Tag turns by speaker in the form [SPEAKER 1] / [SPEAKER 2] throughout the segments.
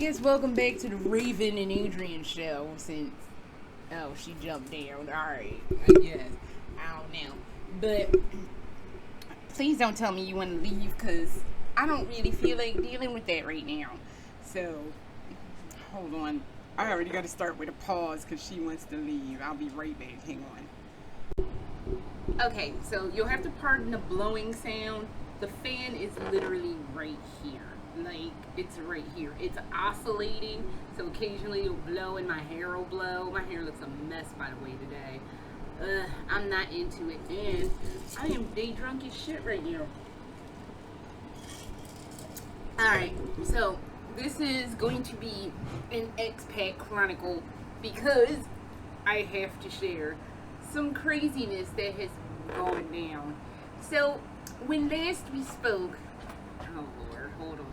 [SPEAKER 1] guess welcome back to the Raven and Adrian show since, she jumped down. Alright, I guess. I don't know. But please don't tell me you want to leave because I don't really feel like dealing with that right now. So, hold on. I already got to start with a pause because she wants to leave. I'll be right back. Hang on. Okay, so you'll have to pardon the blowing sound. The fan is literally right here. Like, it's right here. It's oscillating, so occasionally it'll blow and my hair will blow. My hair looks a mess, by the way, today. I'm not into it. And I am day drunk as shit right now. Alright, so this is going to be an Expat Chronicle because I have to share some craziness that has gone down. So, when last we spoke, oh Lord, hold on.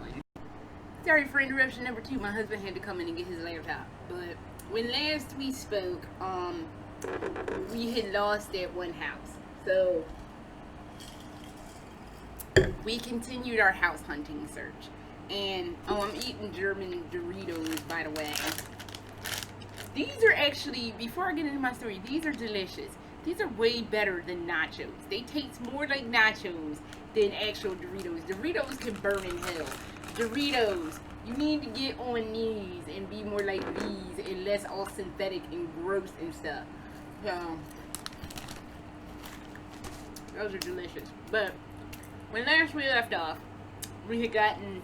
[SPEAKER 1] Sorry for interruption number 2. My husband had to come in and get his laptop. But when last we spoke, we had lost that one house. So we continued our house hunting search. And I'm eating German Doritos, by the way. These are actually, before I get into my story, these are delicious. These are way better than nachos. They taste more like nachos than actual Doritos. Doritos can burn in hell. Doritos, you need to get on these and be more like these and less all synthetic and gross and stuff. So, those are delicious. But when last we left off, we had gotten,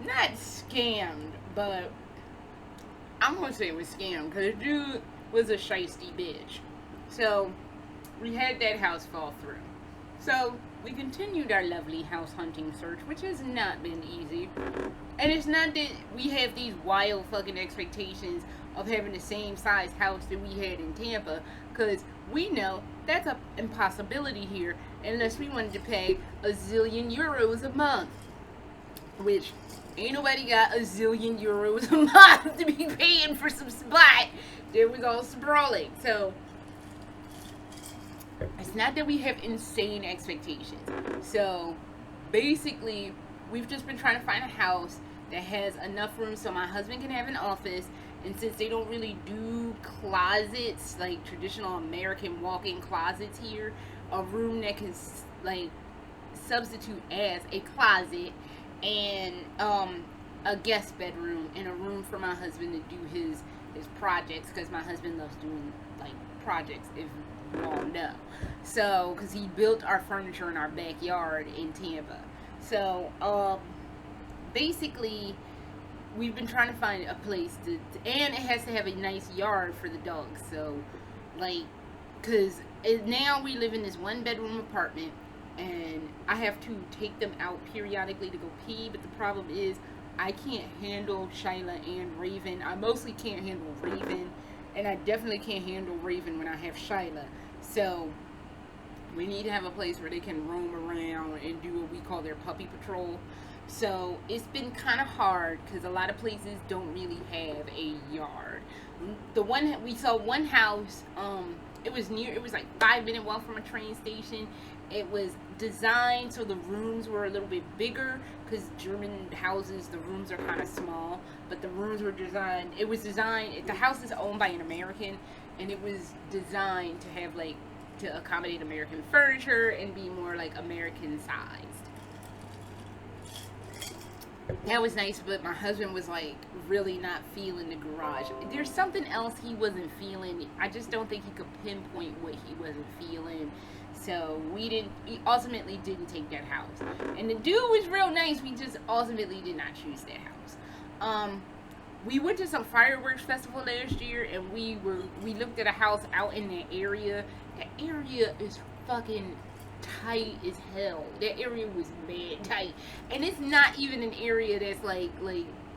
[SPEAKER 1] not scammed, but I'm going to say it was scammed because the dude was a shiesty bitch. So, we had that house fall through. So, we continued our lovely house hunting search, which has not been easy. And it's not that we have these wild fucking expectations of having the same size house that we had in Tampa, because we know that's an impossibility here unless we wanted to pay a zillion euros a month. Which, ain't nobody got a zillion euros a month to be paying for some spot that was all sprawling. So, it's not that we have insane expectations. So, basically, we've just been trying to find a house that has enough room so my husband can have an office. And since they don't really do closets, like traditional American walk-in closets here, a room that can, like, substitute as a closet and a guest bedroom and a room for my husband to do his projects, because my husband loves doing, like, projects, if you all know. So, because he built our furniture in our backyard in Tampa. So, basically, we've been trying to find a place to, and it has to have a nice yard for the dogs. So, like, because now we live in this one bedroom apartment, and I have to take them out periodically to go pee, but the problem is I can't handle Shyla and Raven. I mostly can't handle Raven, and I definitely can't handle Raven when I have Shyla. So, we need to have a place where they can roam around and do what we call their puppy patrol. So, it's been kind of hard because a lot of places don't really have a yard. We saw one house, it was like 5-minute walk from a train station. It was designed so the rooms were a little bit bigger, because German houses, the rooms are kind of small, but the rooms were designed, the house is owned by an American, and it was designed to have, like, to accommodate American furniture and be more, like, American sized. That was nice, but my husband was, like, really not feeling the garage. There's something else he wasn't feeling. I just don't think he could pinpoint what he wasn't feeling. So, we ultimately didn't take that house. And the dude was real nice, we just ultimately did not choose that house. We went to some fireworks festival last year, and we looked at a house out in that area. That area is fucking tight as hell. That area was mad tight. And it's not even an area that's like,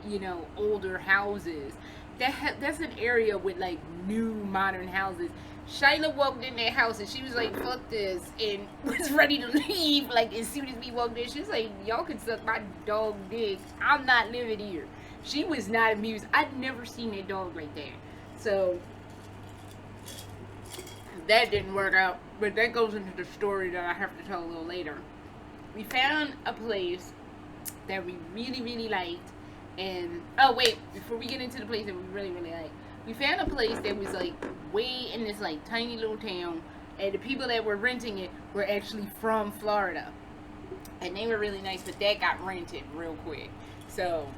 [SPEAKER 1] you know, older houses. That's an area with, like, new modern houses. Shyla walked in that house and she was like, fuck this, and was ready to leave, like, as soon as we walked in. She was like, y'all can suck my dog dick, I'm not living here. She was not amused. I'd never seen that dog like that. So, that didn't work out, but that goes into the story that I have to tell a little later. We found a place that we really, really liked, And oh wait, before we get into the place that we really really like, we found a place that was like way in this like tiny little town, and the people that were renting it were actually from Florida, and they were really nice. But that got rented real quick, so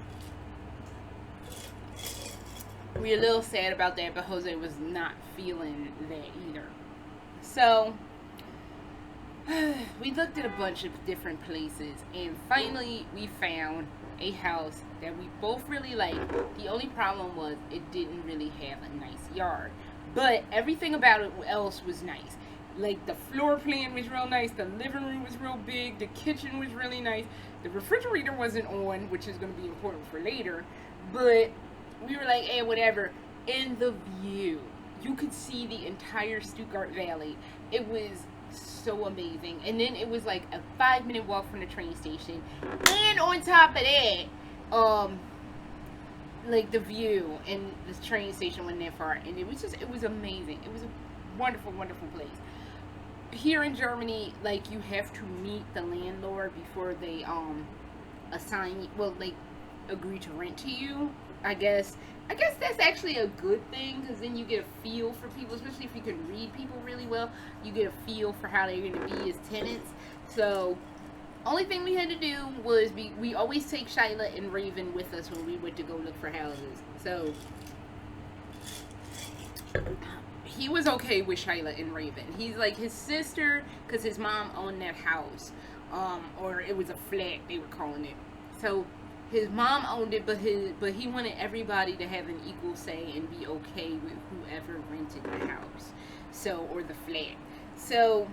[SPEAKER 1] we're a little sad about that. But Jose was not feeling that either. So we looked at a bunch of different places, and finally we found a house that we both really liked. The only problem was it didn't really have a nice yard, but everything about it else was nice. Like the floor plan was real nice, the living room was real big, the kitchen was really nice, the refrigerator wasn't on, which is going to be important for later, but we were like, hey, whatever. And the view, you could see the entire Stuttgart Valley. It was so amazing. And then it was like a 5-minute walk from the train station, and on top of that, like the view and the train station wasn't that far, and it was amazing. It was a wonderful place. Here in Germany, like, you have to meet the landlord before they assign, well, like, agree to rent to you. I guess that's actually a good thing, because then you get a feel for people, especially if you can read people really well. You get a feel for how they're going to be as tenants. So only thing we had to do was we always take Shyla and Raven with us when we went to go look for houses. So he was okay with Shyla and Raven. He's like his sister, because his mom owned that house, or it was a flat they were calling it. So his mom owned it, but he wanted everybody to have an equal say and be okay with whoever rented the house, so, or the flat. So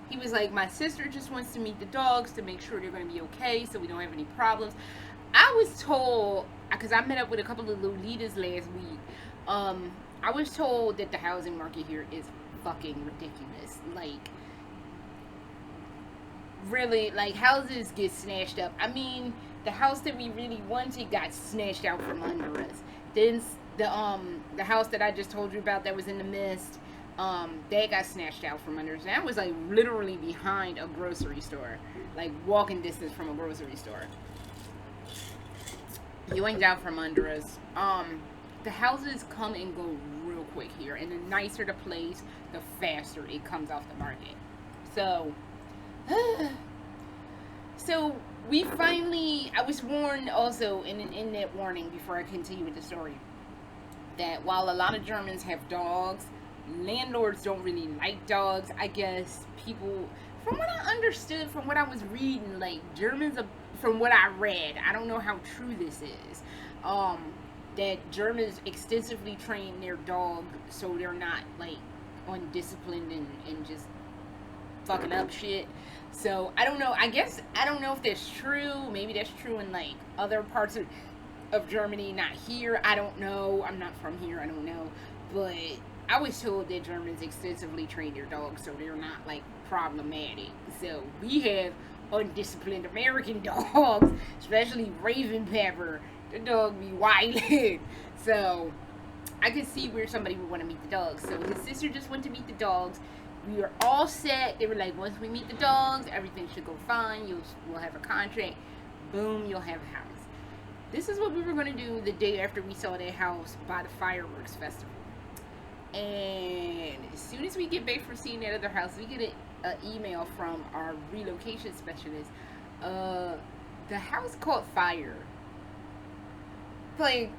[SPEAKER 1] he was like, my sister just wants to meet the dogs to make sure they're going to be okay, so we don't have any problems. I was told, because I met up with a couple of Lolitas last week, I was told that the housing market here is fucking ridiculous. Like, really, like, houses get snatched up. I mean, the house that we really wanted got snatched out from under us. Then the house that I just told you about that was in the mist, that got snatched out from under us. That was like literally behind a grocery store, like walking distance from a grocery store. Yoinked out from under us. The houses come and go real quick here, and the nicer the place, the faster it comes off the market. So so we finally, I was warned also in that warning before I continue with the story, that while a lot of Germans have dogs, landlords don't really like dogs. I guess people, from what I understood, from what I was reading, like, Germans, from what I read, I don't know how true this is, that Germans extensively train their dog so they're not, like, undisciplined and just fucking up shit. So I don't know, I don't know if that's true. Maybe that's true in like other parts of Germany, not here. I don't know, I'm not from here, I don't know, but I was told that Germans extensively train their dogs so they're not like problematic. So we have undisciplined American dogs, especially Raven Pepper. The dog be wild. So I could see where somebody would want to meet the dogs. So his sister just went to meet the dogs. We were all set. They were like, once we meet the dogs, everything should go fine. We'll have a contract. Boom, you'll have a house. This is what we were going to do the day after we saw that house by the fireworks festival. And as soon as we get back from seeing that other house, we get an email from our relocation specialist. The house caught fire. Like,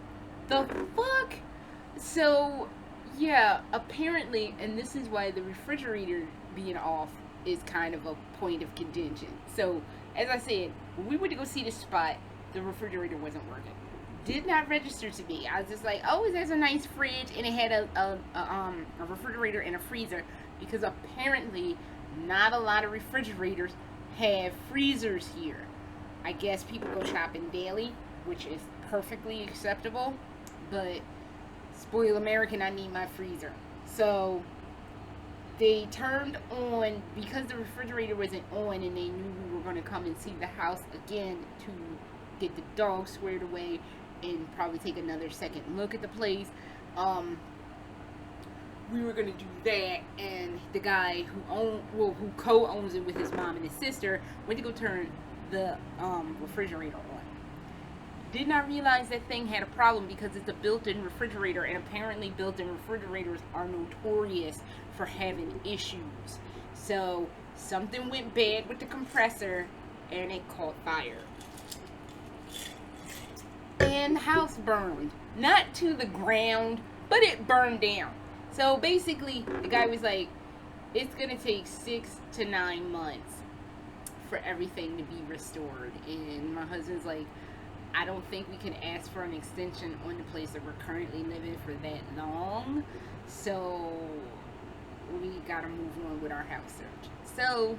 [SPEAKER 1] the fuck? So yeah, apparently, and this is why the refrigerator being off is kind of a point of contention. So, as I said, when we went to go see the spot, the refrigerator wasn't working. Did not register to me. I was just like, oh, there's a nice fridge, and it had a refrigerator and a freezer, because apparently not a lot of refrigerators have freezers here. I guess people go shopping daily, which is perfectly acceptable, but spoiled American, I need my freezer. So they turned on, because the refrigerator wasn't on and they knew we were going to come and see the house again to get the dog squared away and probably take another second look at the place. We were going to do that, and the guy who co-owns it with his mom and his sister went to go turn the refrigerator on. Did not realize that thing had a problem because it's a built-in refrigerator, and apparently built-in refrigerators are notorious for having issues. So something went bad with the compressor and it caught fire. And the house burned. Not to the ground, but it burned down. So basically, the guy was like, it's going to take 6 to 9 months for everything to be restored. And my husband's like, I don't think we can ask for an extension on the place that we're currently living for that long. So we got to move on with our house search. So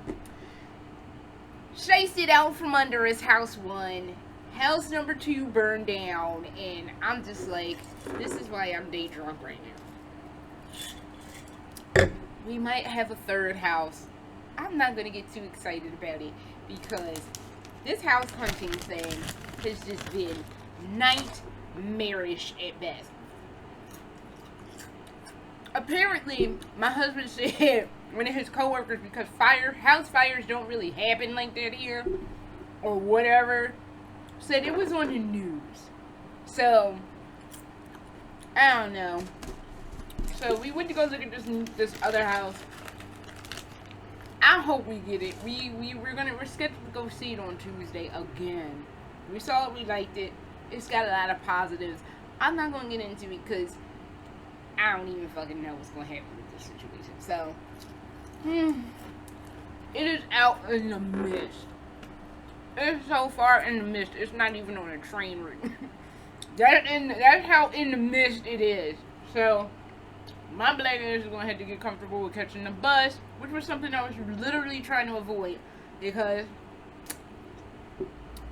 [SPEAKER 1] chased it out from under us, house 1. House number 2 burned down, and I'm just like, this is why I'm day drunk right now. We might have a 3rd house. I'm not going to get too excited about it because this house hunting thing has just been nightmarish at best. Apparently, my husband said one of his coworkers, because house fires don't really happen like that here, or whatever, said it was on the news. So I don't know. So we went to go look at this other house. I hope we get it. We're scheduled to go see it on Tuesday again. We saw it, we liked it. It's got a lot of positives. I'm not gonna get into it because I don't even fucking know what's gonna happen with this situation. So it is out in the mist. It's so far in the mist, it's not even on a train route. That's how in the mist it is. So my black ass is gonna have to get comfortable with catching the bus, which was something I was literally trying to avoid, because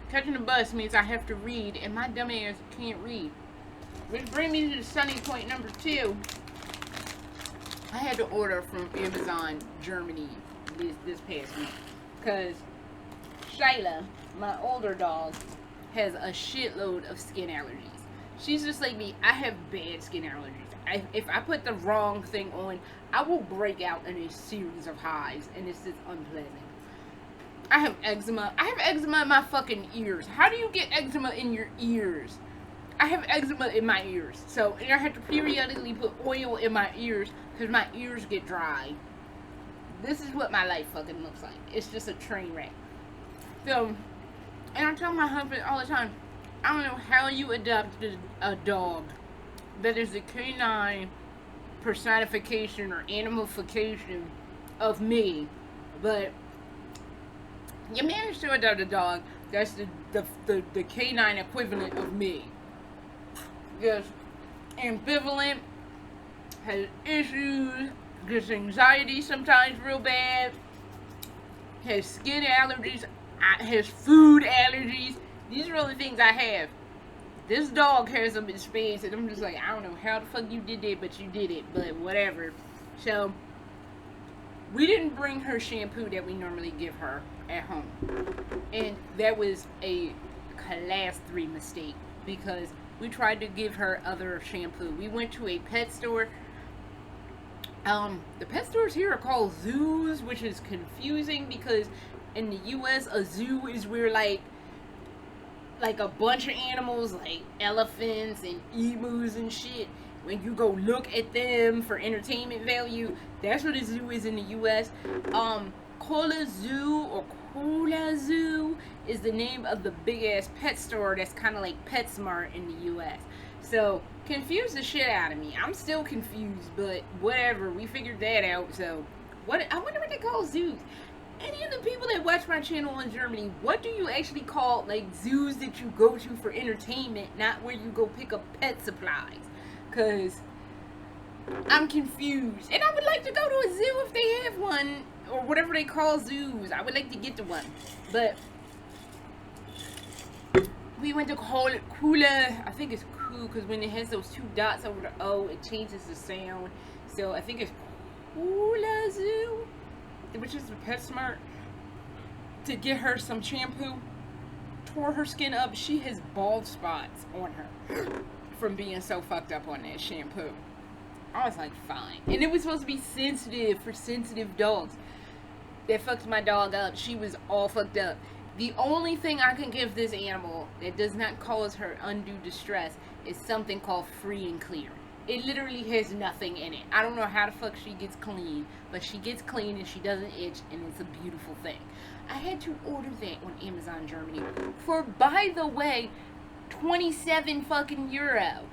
[SPEAKER 1] catching the bus means I have to read, and my dumb ass can't read. Which brings me to the sunny point number 2. I had to order from Amazon Germany this past week, because Shayla, my older dog, has a shitload of skin allergies. She's just like me. I have bad skin allergies. If I put the wrong thing on, I will break out in a series of hives, and it's just unpleasant. I have eczema. I have eczema in my fucking ears. How do you get eczema in your ears? I have eczema in my ears. So, and I have to periodically put oil in my ears because my ears get dry. This is what my life fucking looks like. It's just a train wreck. So, and I tell my husband all the time, I don't know how you adopted a dog that is the canine personification or animalification of me, but you managed to adopt a dog that's the canine equivalent of me. Just ambivalent, has issues, gets anxiety sometimes real bad, has skin allergies, has food allergies. These are all the things I have. This dog has them in spades, and I'm just like, I don't know how the fuck you did that, but you did it, but whatever. So, we didn't bring her shampoo that we normally give her at home. And that was a class 3 mistake, because we tried to give her other shampoo. We went to a pet store. The pet stores here are called zoos, which is confusing because in the US, a zoo is where like a bunch of animals like elephants and emus and shit, when you go look at them for entertainment value, that's what a zoo is in the US. Cola Zoo or Cola Zoo is the name of the big ass pet store that's kind of like PetSmart in the US. So, confused the shit out of me. I'm still confused, but whatever. We figured that out. So, I wonder what they call zoos. Any of the people that watch my channel in Germany, what do you actually call like zoos that you go to for entertainment, not where you go pick up pet supplies? Because I'm confused. And I would like to go to a zoo if they have one, or whatever they call zoos. I would like to get to one. But we went to Kula. I think it's cool because when it has those 2 dots over the O, it changes the sound. So I think it's Kula Zoo, which is the PetSmart, to get her some shampoo. Tore her skin up. She has bald spots on her from being so fucked up on that shampoo. I was like, fine. And it was supposed to be sensitive for sensitive dogs. That fucked my dog up. She was all fucked up. The only thing I can give this animal that does not cause her undue distress is something called free and clear. It literally has nothing in it. I don't know how the fuck she gets clean, but she gets clean and she doesn't itch, and it's a beautiful thing. I had to order that on Amazon Germany for, by the way, 27 fucking euro.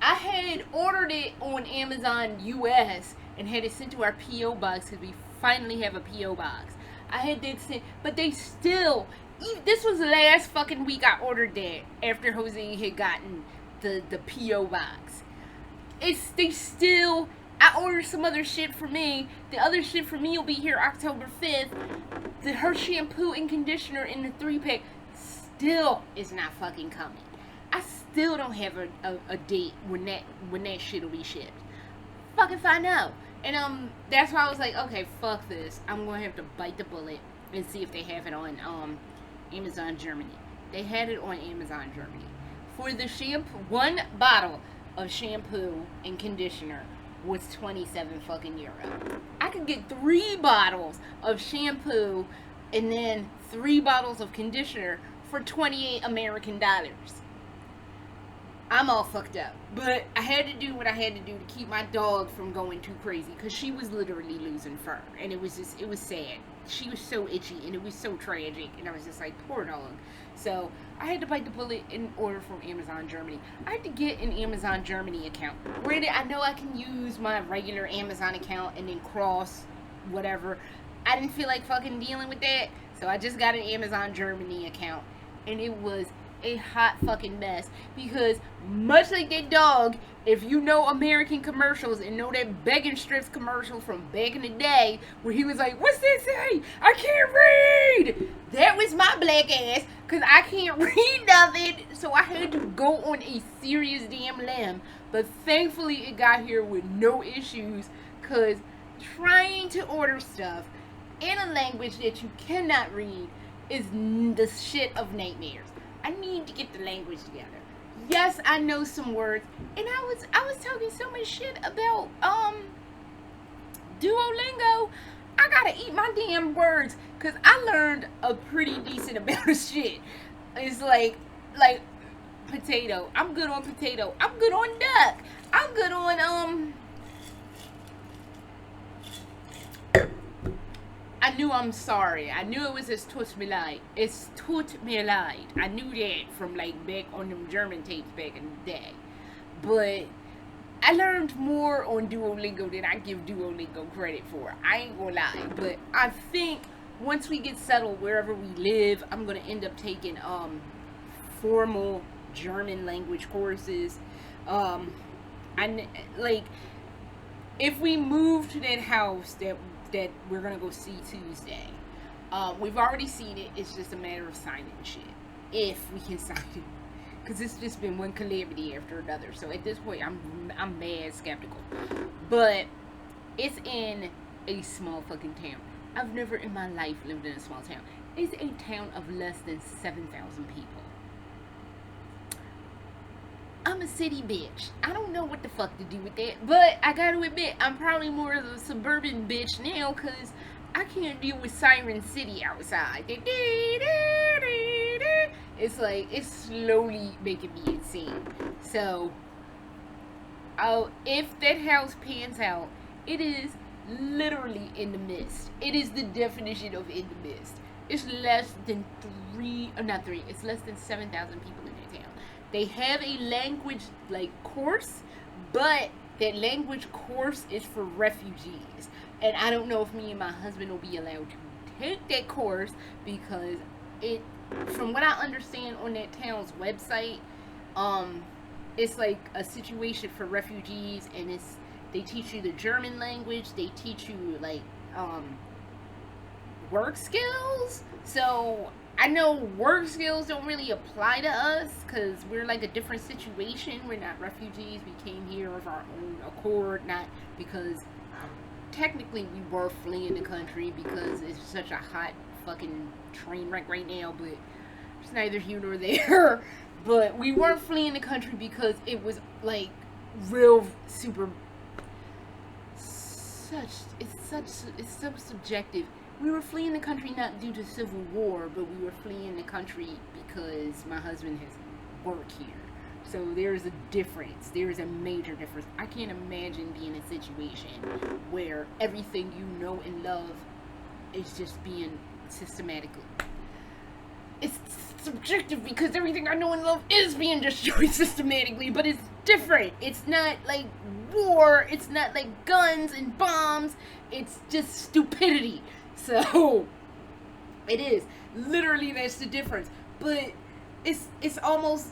[SPEAKER 1] I had ordered it on Amazon US and had it sent to our P.O. box because we finally have a P.O. box. I had that sent, but they still, this was the last fucking week I ordered that after Jose had gotten the P.O. box. They still, I ordered some other shit for me. The other shit for me will be here October 5th. Her shampoo and conditioner in the 3-pack still is not fucking coming. I still don't have a date when that shit will be shipped. Fucking find out. And that's why I was like, okay, fuck this. I'm gonna have to bite the bullet and see if they have it on Amazon Germany. They had it on Amazon Germany. For the shampoo, 1 bottle of shampoo and conditioner was 27 fucking euro. I could get 3 bottles of shampoo and then 3 bottles of conditioner for 28 American dollars. I'm all fucked up. But I had to do what I had to do to keep my dog from going too crazy, because she was literally losing fur. And it was sad. She was so itchy and it was so tragic. And I was just like, poor dog. So I had to bite the bullet and order from Amazon Germany. I had to get an Amazon Germany account. Granted, I know I can use my regular Amazon account and then cross whatever. I didn't feel like fucking dealing with that. So I just got an Amazon Germany account. And it was a hot fucking mess, because much like that dog, if you know American commercials and know that begging strips commercial from back in the day where he was like, what's that say? I can't read. That was my black ass, because I can't read nothing. So I had to go on a serious damn limb, but thankfully it got here with no issues, because trying to order stuff in a language that you cannot read is the shit of nightmares. I need to get the language together. Yes, I know some words, and I was talking so much shit about Duolingo. I gotta eat my damn words, cause I learned a pretty decent amount of shit. It's like potato. I'm good on potato. I'm good on duck. I'm good on I knew I'm sorry. I knew it was es tut mir leid. Es tut mir leid. I knew that from like back on them German tapes back in the day. But I learned more on Duolingo than I give Duolingo credit for. I ain't gonna lie. But I think once we get settled wherever we live, I'm gonna end up taking formal German language courses. If we move to that house that we're gonna go see Tuesday, we've already seen it. It's just a matter of signing shit, if we can sign it, because it's just been one calamity after another. So at this point, I'm mad skeptical. But it's in a small fucking town. I've never in my life lived in a small town. It's a town of less than 7,000 people. I'm a city bitch. I don't know what the fuck to do with that. But I gotta admit, I'm probably more of a suburban bitch now, because I can't deal with Siren City outside. It's like, it's slowly making me insane. So, if that house pans out, it is literally in the mist. It is the definition of in the mist. It's less than it's less than 7,000 people in that town. They have a language course, but that language course is for refugees. And I don't know if me and my husband will be allowed to take that course, because from what I understand on that town's website, it's like a situation for refugees, and they teach you the German language, they teach you work skills. So I know work skills don't really apply to us, because we're like a different situation. We're not refugees. We came here of our own accord, not because technically we were fleeing the country because it's such a hot fucking train wreck right now, but it's neither here nor there. But we weren't fleeing the country because it was like real super it's so subjective. we were fleeing the country not due to civil war, but we were fleeing the country because my husband has work here. So there's a difference. There's a major difference. I can't imagine being in a situation where everything you know and love is just being systematically. It's subjective because everything I know and love is being destroyed systematically, but it's different. It's not like war. It's not like guns and bombs. It's just stupidity. So it is. Literally, that's the difference. But it's almost,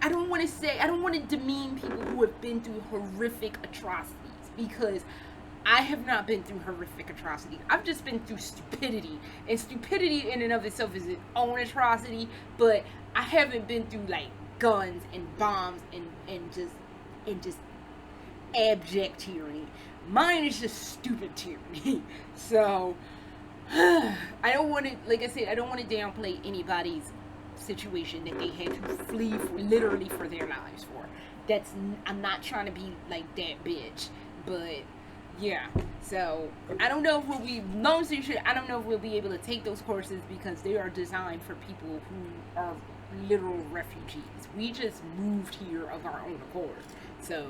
[SPEAKER 1] I don't want to demean people who have been through horrific atrocities, because I have not been through horrific atrocities. I've just been through stupidity. And stupidity in and of itself is its own atrocity, but I haven't been through like guns and bombs and just abject tyranny. Mine is just stupid tyranny. So I don't want to, like I said, I don't want to downplay anybody's situation that they had to flee for, literally for their lives for. I'm not trying to be like that bitch, but yeah. So I don't know if we'll be, long story short, I don't know if we'll be able to take those courses because they are designed for people who are literal refugees. We just moved here of our own accord. So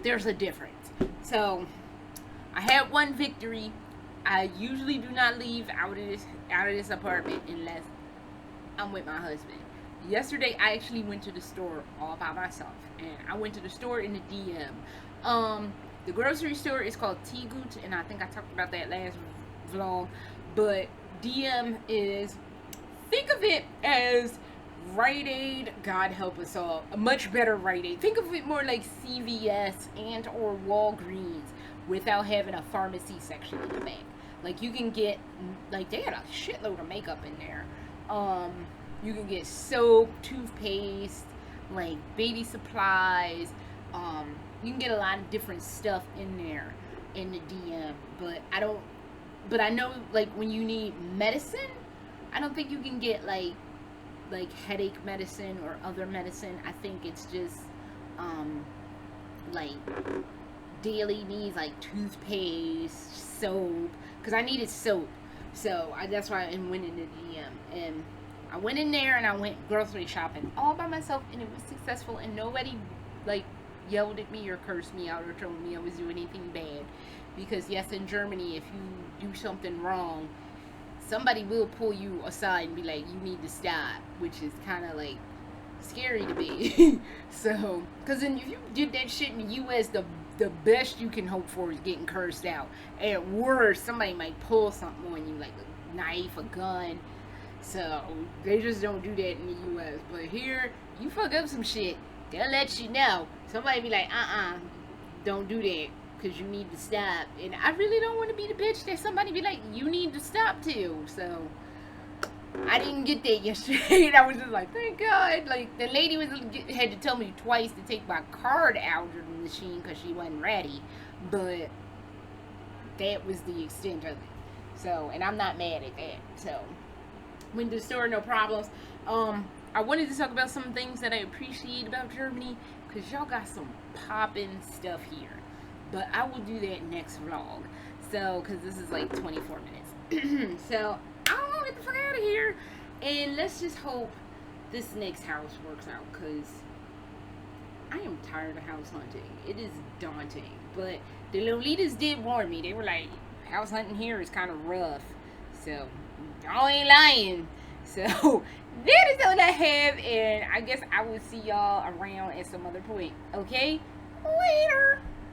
[SPEAKER 1] there's a difference. So I had one victory. I usually do not leave out of this apartment unless I'm with my husband. Yesterday I actually went to the store all by myself, and I went to the store in the DM. The grocery store is called Tegut, and I think I talked about that last vlog. But DM is, think of it as Rite Aid, God help us all, a much better Rite Aid. Think of it more like CVS and or Walgreens without having a pharmacy section in the back. Like, you can get, like, they got a shitload of makeup in there. You can get soap, toothpaste, like baby supplies. You can get a lot of different stuff in there in the DM. But I know, like, when you need medicine, I don't think you can get like headache medicine or other medicine. I think it's just like daily needs, like toothpaste, soap, because I needed soap. So that's why I went in the DM, and I went in there and I went grocery shopping all by myself, and it was successful, and nobody like yelled at me or cursed me out or told me I was doing anything bad. Because yes, in Germany, if you do something wrong, somebody will pull you aside and be like, you need to stop, which is kind of like scary to me. So, because then if you did that shit in the U.S., the best you can hope for is getting cursed out. At worst, somebody might pull something on you, like a knife, a gun. So they just don't do that in the U.S. But here, you fuck up some shit, they'll let you know. Somebody be like, don't do that, because you need to stop. And I really don't want to be the bitch that somebody be like, you need to stop too. So I didn't get that yesterday. And I was just like, thank God. Like, the lady had to tell me twice to take my card out of the machine because she wasn't ready. But that was the extent of it. So, and I'm not mad at that. So went to the store, no problems. I wanted to talk about some things that I appreciate about Germany, because y'all got some poppin' stuff here. But I will do that next vlog. So, because this is like 24 minutes. So, I don't want to get the fuck out of here. And let's just hope this next house works out, because I am tired of house hunting. It is daunting. But the Lolitas did warn me. They were like, house hunting here is kind of rough. So, y'all ain't lying. So, that is all I have. And I guess I will see y'all around at some other point. Okay? Later.